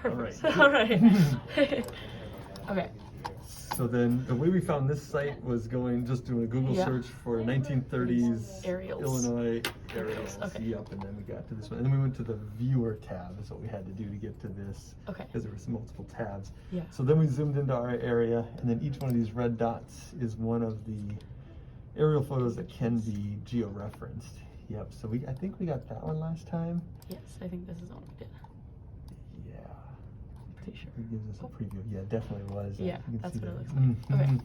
Perfect. All All right. right. Okay. So then the way we found this site was just doing a Google Yeah. search for 1930s Aerials. Illinois aerials. Okay. Yep, and then we got to this one. And then we went to the viewer tab is what we had to do to get to this. Okay. Because there was multiple tabs. Yeah. So then we zoomed into our area, and then each one of these red dots is one of the aerial photos that can be georeferenced. Yep, so I think we got that one last time. Yes, I think this is the one we did. Yeah. Pretty sure. It gives us a preview. Yeah, it definitely was. Yeah, You can that's see what it that. looks like. Okay.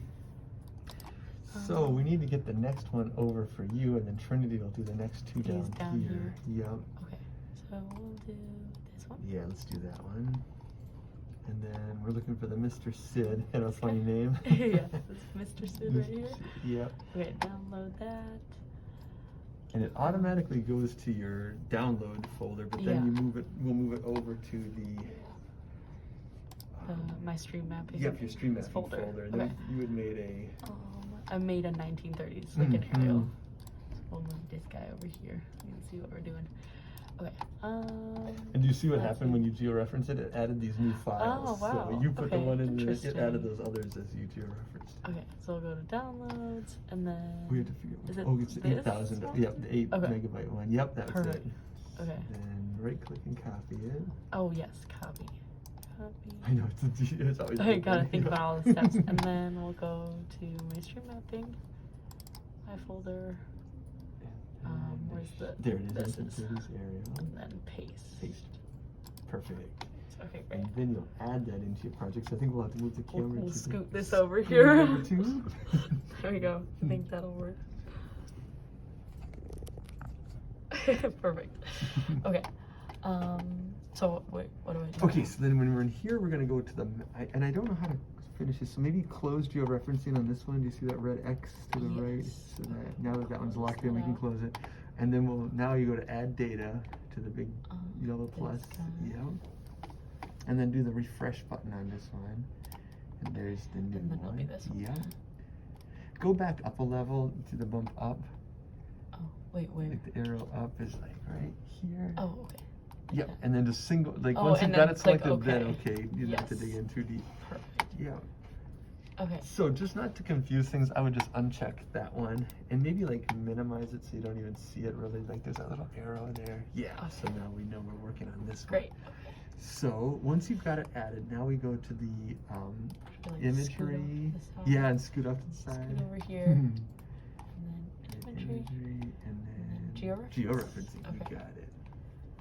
So we need to get the next one over for you, and then Trinity will do the next two These down, down here. Yep. Okay, so we'll do this one. Yeah, let's do that one. And then we're looking for the Mr. Sid. And a funny name. Yeah, this is Mr. Sid right here. Yep. Okay, download that. And it automatically goes to your download folder, but then we'll move it over to the my stream mapping. yep, your stream mapping folder. And Okay. then you had made a I made a 1930s, like an aerial. We'll move this guy over here. You can see what we're doing. Okay. and do you see what happened when you georeferenced it? It added these new files. Oh, wow. So you put the Okay, one in there, it interesting. added those others as you georeferenced. Okay, so we'll go to downloads and then. We have to figure Is it out. Oh, it's the this 8,000. one? Yep, the 8 Okay. megabyte one. Yep, that's Perfect. it. Okay. And right click and copy it. Oh yes, copy. I know it's always. I gotta open. think about all the steps, and then we'll go to my stream mapping, my folder. Where's the? There it is. This This is, is area. and then paste. Paste. Perfect. Okay, great. And then you'll add that into your project. So I think we'll have to move the camera. We'll to scoot the this over screen here. number 2. There we go. I think that'll work. Perfect. Okay. So wait, what do I do? Okay, so then when we're in here, we're gonna go to the, and I don't know how to finish this, so maybe close georeferencing on this one. Do you see that red X to the right? So that now that one's locked in, we can close it. And then now you go to add data to the big yellow plus. Yep. And then do the refresh button on this one. And there's the new And then it'll one. be this one. Yeah. Go back up a level to the bump up. Oh, wait. Like the arrow up is like right here. Oh, okay. Yep, Okay. and then just once Oh, you've and got then it click selected, then OK. okay, you don't have to Yes. dig in too deep. Perfect. Yeah. Okay. So just not to confuse things, I would just uncheck that one and maybe like minimize it so you don't even see it really. Like there's that little arrow there. Yeah. So now we know we're working on this one. Great. Okay. So once you've got it added, now we go to the Like imagery. scoot off the side. Yeah, and scoot off to the side. Scoot over here. Mhm. And then imagery. Imagery and then Georeferencing. You Okay. got it.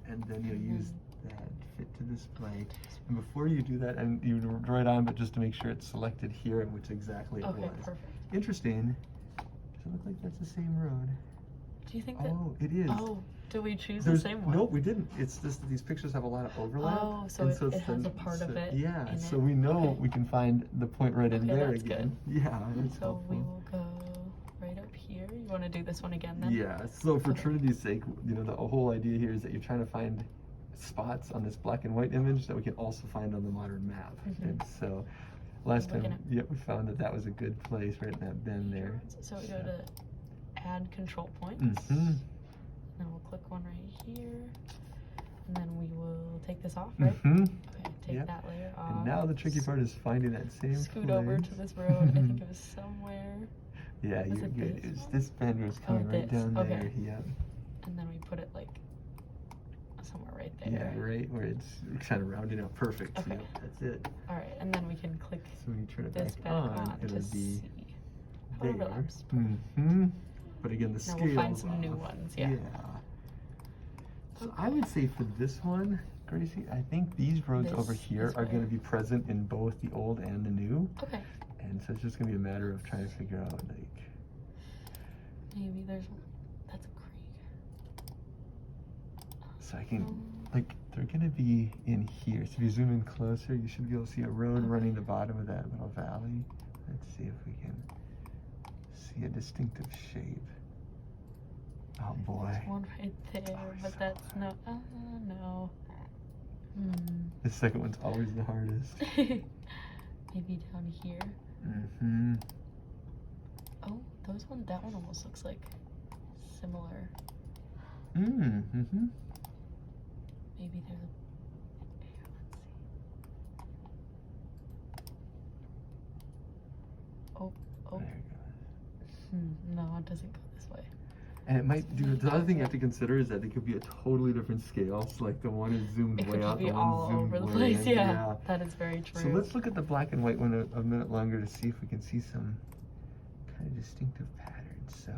And then you'll And use that fit to display. And before you do that, and you draw it on, but just to make sure it's selected here, and which exactly it Okay, was. perfect. Interesting. Does it look like that's the same road? Do you think that? Oh, it is. Oh, did we choose the same one? Nope, we didn't. It's just that these pictures have a lot of overlap. Oh, so and it has a part of it Yeah, in so it? we know Okay. we can find the point right in Okay, there that's again. Yeah, that's So helpful. we will go right up here. You want to do this one again then? Yeah, so for Okay. Trinity's sake, the whole idea here is that you're trying to find spots on this black and white image that we can also find on the modern map. And so last Looking time, we found that was a good place right in that bend there. So we go to add control points. Mhm. Then we'll click one right here. And then we will take this off, right? Mhm. Okay, take Yep. that layer off. And now the tricky part is finding that same Scoot place. over to this road. I think it was somewhere. Yeah, Was you're it good. this It was one? this bend was coming right this. down Okay. there. Yep. And then we put it like somewhere right there. Yeah, right where it's kind of rounding out perfect. Okay. Yep, that's it. All right, and then we can click So when you turn it this back back on it'll to be see how there. it overlaps. But again, the Now scale. we'll find some new ones, yeah. So I would say for this one, Gracie, I think these roads over This here is are going where- to be present in both the old and the new. Okay. And so it's just going to be a matter of trying to figure out, like, Maybe there's one. That's a creek. so I can, like, they're going to be in here. So if you zoom in closer, you should be able to see a road running the bottom of that little valley. Let's see if we can see a distinctive shape. Oh boy. There's one right there, but that's no. No. The second one's always the hardest. Maybe down here. Oh, that one almost looks like similar. Maybe there's a. Here, let's see. Oh. There it goes. No, it doesn't go this way. And it might do, the other thing you have to consider is that they could be a totally different scale. So like the one is zoomed It way could just out, be the all one zoomed over the way place. in. Yeah, that is very true. So let's look at the black and white one a minute longer to see if we can see some kind of distinctive patterns. So,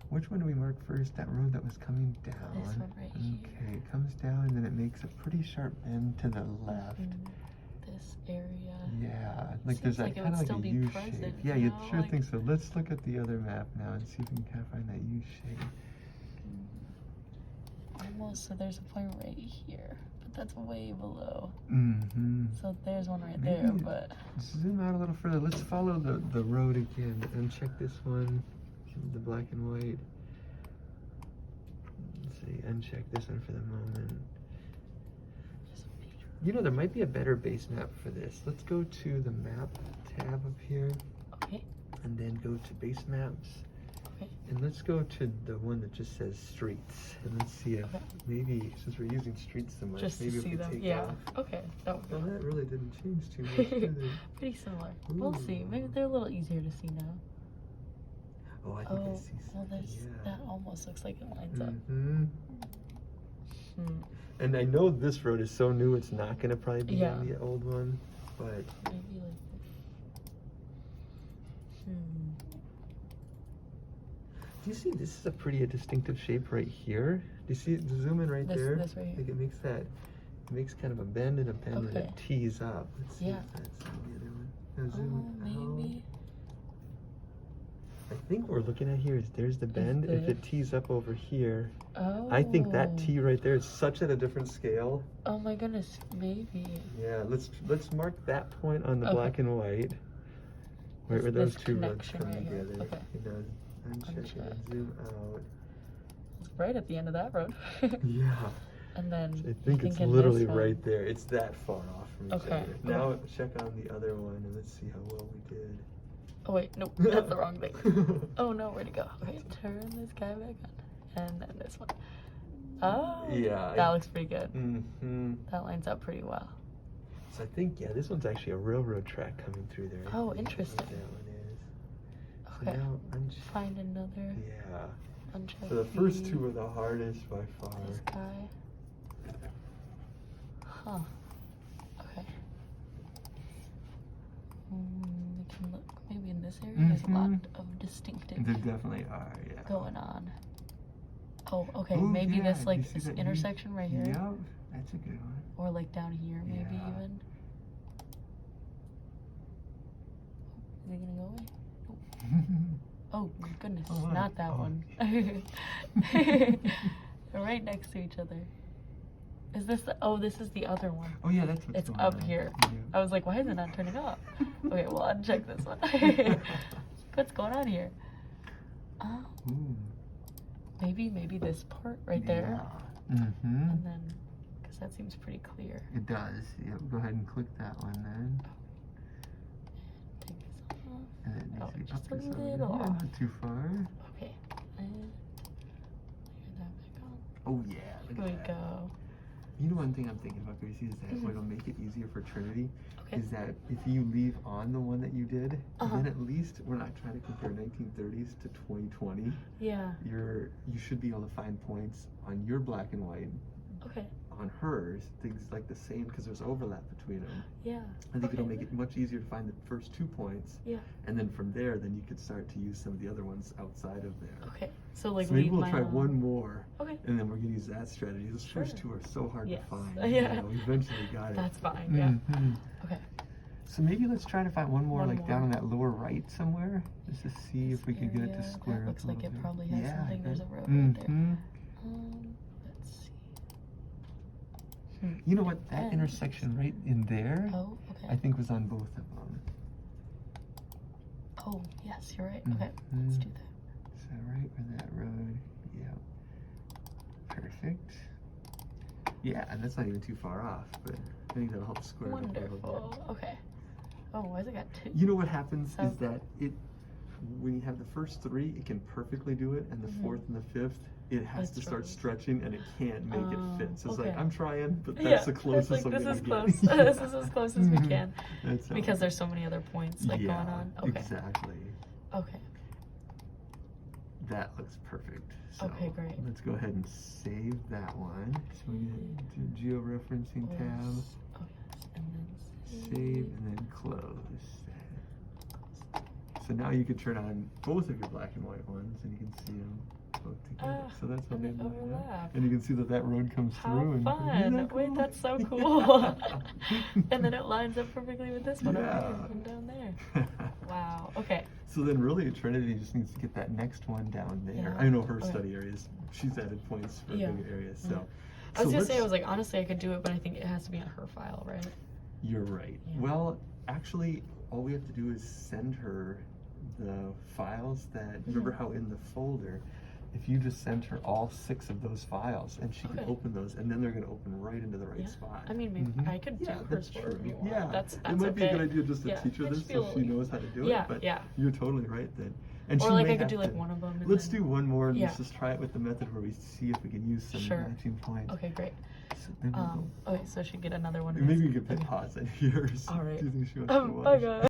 which one do we mark first? That road that was coming down. This one right here. Okay, it comes down and then it makes a pretty sharp bend to the left. This area. Yeah, like Seems there's that like it kind would of still like a be U present, shape. Yeah, you you know, sure like- think so. Let's look at the other map now and see if we can kind of find that U shape. Almost, so there's a point right here, but that's way below. Mm-hmm. So there's one right Maybe there, but zoom out a little further. Let's follow the road again and check this one, the black and white. Let's see, uncheck this one for the moment. You know, there might be a better base map for this. Let's go to the map tab up here. okay. And then go to base maps. Okay. And let's go to the one that just says streets. And let's see if maybe, since we're using streets so much, Just maybe to if see we them. take Yeah. off. Okay. That would be Well, that really didn't change too much, did it? pretty similar. We'll see. Ooh. Maybe they're a little easier to see now. Oh, I think I Oh, see well, something, there's yeah. that almost looks like it lines up. Mm-hmm. And I know this road is so new, it's not going to probably be on the old one, but... Maybe like this. Do you see this is a pretty distinctive shape right here? Do you see it zoom in right there? This right here. Like it makes kind of a bend and a bend and it tees up. Let's see if that's on the other one. Now zoom out. Maybe. I think what we're looking at here is there's the bend. If it tees up over here, I think that T right there is such at a different scale. Oh my goodness, maybe. Yeah, let's mark that point on the black and white. Where those two roads come right here. together. Okay. You know, uncheck it and zoom out. It's right at the end of that road. Yeah. And then I think it's in literally this one. right there. It's that far off from each Okay. other. Now check on the other one and let's see how well we did. Oh wait, nope, that's the wrong thing. Oh no, where'd it go? Okay, turn this guy back on. And then this one. Oh, yeah. That looks pretty good. Mm-hmm. That lines up pretty well. So I think, yeah, this one's actually a railroad track coming through there. Oh, I think interesting. that's what that one is. So Okay. now Find another. yeah. Uncheck So the first these. two are the hardest by far. This guy. Huh. Okay. We can look maybe in this area. There's a lot of distinctive There definitely are, yeah. going on. Oh, okay. Ooh, maybe yeah, this you like see this that intersection right here, Yep, that's a good one. or like down here, maybe Yeah. even. Is he gonna go away? Nope. Oh goodness, Oh, not that oh. one. They're right next to each other. Is this the, oh, this is the other one. Oh yeah, that's what's It's going up on. here. Yeah. I was like, why is it not turning off? Okay, well, uncheck this one. What's going on here? Oh, Ooh. maybe this part right there. Mm-hmm. And then, because that seems pretty clear. It does. Yep. Go ahead and click that one then. Take this off. And it Oh, needs to be just up a or something. little Yeah, off. not too far. Okay. And layer that back on. Oh yeah. Look Here we at that. go. You know, one thing I'm thinking about, Gracie, is that what'll make it easier for Trinity Okay. is that if you leave on the one that you did, Uh-huh. then at least we're not trying to compare 1930s to 2020. Yeah. You should be able to find points on your black and white, Okay. on hers, things like the same because there's overlap between them. Yeah. I think it'll Okay. make it much easier to find the first 2 points. Yeah. And then from there, then you could start to use some of the other ones outside of there. Okay. So like So maybe leave we'll mine try on. one more, Okay. and then we're gonna use that strategy. Those first Sure. 2 are so hard Yes. to find. Yeah. You know, we eventually got it. That's fine. Yeah. Mhm. Okay. So maybe let's try to find one more, One like more. down on that lower right somewhere, just to see if we can get it to Area, square that up looks a like little it bit. probably has Yeah, something. There's a that- road right there. mhm. Let's see. You know what? That And- intersection right in there, Oh, okay. I think was on both of them. Oh, yes, you're right. Okay, let's do that. So right where that road, yep. Perfect. Yeah, and that's not even too far off, but I think that'll help square it up a little bit. Wonderful. Okay. Oh, why has it got 2? You know what happens So- is that when you have the first three, it can perfectly do it, and the fourth and the fifth, it has to start stretching, and it can't make it fit. So it's like, I'm trying, but that's the closest I'm this gonna is get. close. This is as close as we can. That's how Because it there's so many other points like going on. Okay. Exactly. Okay. That looks perfect. So Okay, great. let's go ahead and save that one. So we get to georeferencing tab, Oh yes, and then save, and then close. So now you can turn on both of your black and white ones, and you can see them both together. So that's how and they they line up. overlap. And you can see that that road comes How through. And fun! isn't that Wait, cool? that's so cool. And then it lines up perfectly with this one over Yeah. here and down there. Wow. Okay. So then really Trinity just needs to get that next one down there. Yeah. I know her Okay. study areas, she's added points for Yeah. bigger areas. So, I was gonna let's- say, I was like, honestly, I could do it, but I think it has to be on her file, right? You're right. Yeah. Well, actually, all we have to do is send her the files that, remember how in the folder, if you just send her all 6 of those files, and she can Okay. open those, and then they're going to open right into the right Yeah. spot. I mean, maybe I could do Yeah, hers that's for true. her if you want. Yeah, That's it might be a good idea just to Yeah, teach her it this should be so a she little- knows how to do Yeah, it. But yeah. you're totally right then. And Or she like may I could have do like to- one of them. And Let's then... do one more and Yeah. let's just try it with the method where we see if we can use some Sure. matching points. Okay, great. So then we'll go- Okay, so she get another one. Of Maybe these. you could hit Okay. pause and hear. All right. Do you think she wants to watch? Bye guys.